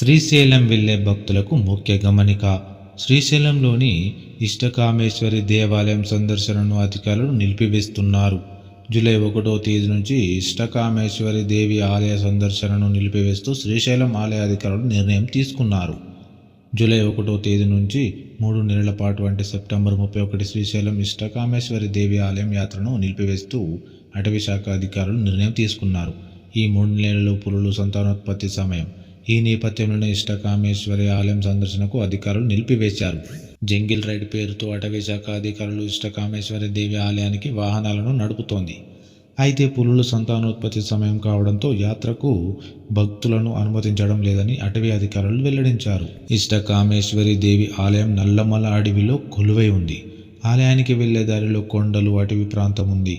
శ్రీశైలం వెళ్లే భక్తులకు ముఖ్య గమనిక. శ్రీశైలంలోని ఇష్టకామేశ్వరి దేవాలయం సందర్శనను అధికారులు నిలిపివేస్తున్నారు. జూలై 1వ తేదీ నుంచి ఇష్టకామేశ్వరి దేవి ఆలయ సందర్శనను నిలిపివేస్తూ శ్రీశైలం ఆలయ అధికారులు నిర్ణయం తీసుకున్నారు. జూలై 1వ తేదీ నుంచి 3 నెలల పాటు అంటే సెప్టెంబర్ 31 శ్రీశైలం ఇష్టకామేశ్వరి దేవి ఆలయం యాత్రను నిలిపివేస్తూ అటవీ శాఖ అధికారులు నిర్ణయం తీసుకున్నారు. ఈ 3 నెలలు పులుల సంతానోత్పత్తి సమయం. ఈ నేపథ్యంలోనే ఇష్టకామేశ్వరి ఆలయం సందర్శనకు అధికారులు నిలిపివేశారు. జంగిల్ రైడ్ పేరుతో అటవీ శాఖ అధికారులు ఇష్టకామేశ్వరి దేవి ఆలయానికి వాహనాలను నడుపుతోంది. అయితే పులుల సంతానోత్పత్తి సమయం కావడంతో యాత్రకు భక్తులను అనుమతించడం లేదని అటవీ అధికారులు వెల్లడించారు. ఇష్టకామేశ్వరి దేవి ఆలయం నల్లమల అడవిలో కొలువై ఉంది. ఆలయానికి వెళ్లే దారిలో కొండలు, అటవీ ప్రాంతం ఉంది.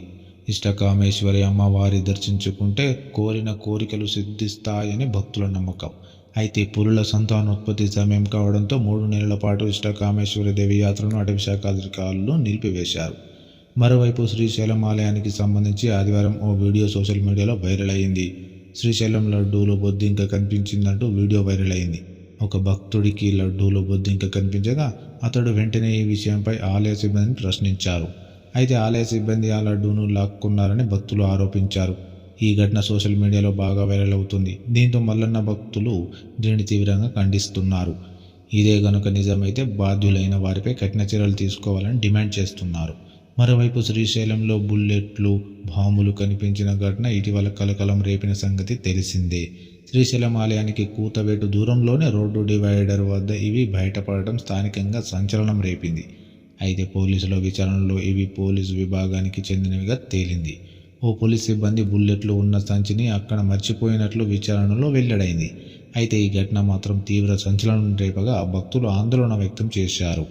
ఇష్టకామేశ్వరి అమ్మవారి దర్శించుకుంటే కోరిన కోరికలు సిద్ధిస్తాయని భక్తుల నమ్మకం. అయితే పులుల సంతానోత్పత్తి సమయం కావడంతో 3 నెలల పాటు ఇష్టకామేశ్వరి దేవి యాత్రను అటవీ శాఖ అధికారులు నిలిపివేశారు. మరోవైపు శ్రీశైలం ఆలయానికి సంబంధించి ఆదివారం ఓ వీడియో సోషల్ మీడియాలో వైరల్ అయింది. శ్రీశైలం లడ్డూలో బొద్దింక కనిపించిందంటూ వీడియో వైరల్ అయింది. ఒక భక్తుడికి లడ్డూలో బొద్దింక కనిపించగా అతడు వెంటనే ఈ విషయంపై ఆలయ సిబ్బందిని ప్రశ్నించారు. అయితే ఆలయ సిబ్బంది ఆ లడ్డూను లాక్కున్నారని భక్తులు ఆరోపించారు. ఈ ఘటన సోషల్ మీడియాలో బాగా వైరల్ అవుతుంది. దీంతో మల్లన్న భక్తులు దీనిని తీవ్రంగా ఖండిస్తున్నారు. ఇదే గనుక నిజమైతే బాధ్యులైన వారిపై కఠిన చర్యలు తీసుకోవాలని డిమాండ్ చేస్తున్నారు. మరోవైపు శ్రీశైలంలో బుల్లెట్లు, బాంబులు కనిపించిన ఘటన ఇటీవల కలకలం రేపిన సంగతి తెలిసిందే. శ్రీశైలం ఆలయానికి కూతవేటు దూరంలోనే రోడ్డు డివైడర్ వద్ద ఇవి బయటపడటం స్థానికంగా సంచలనం రేపింది. అయితే పోలీసుల విచారణలో ఇవి పోలీసు విభాగానికి చెందినవిగా తేలింది. ఓ పోలీస్ సిబ్బంది బుల్లెట్లు ఉన్న సంచిని అక్కడ మర్చిపోయినట్లు విచారణలో వెల్లడైంది. అయితే ఈ ఘటన మాత్రం తీవ్ర సంచలనం రేపగా భక్తులు ఆందోళన వ్యక్తం చేశారు.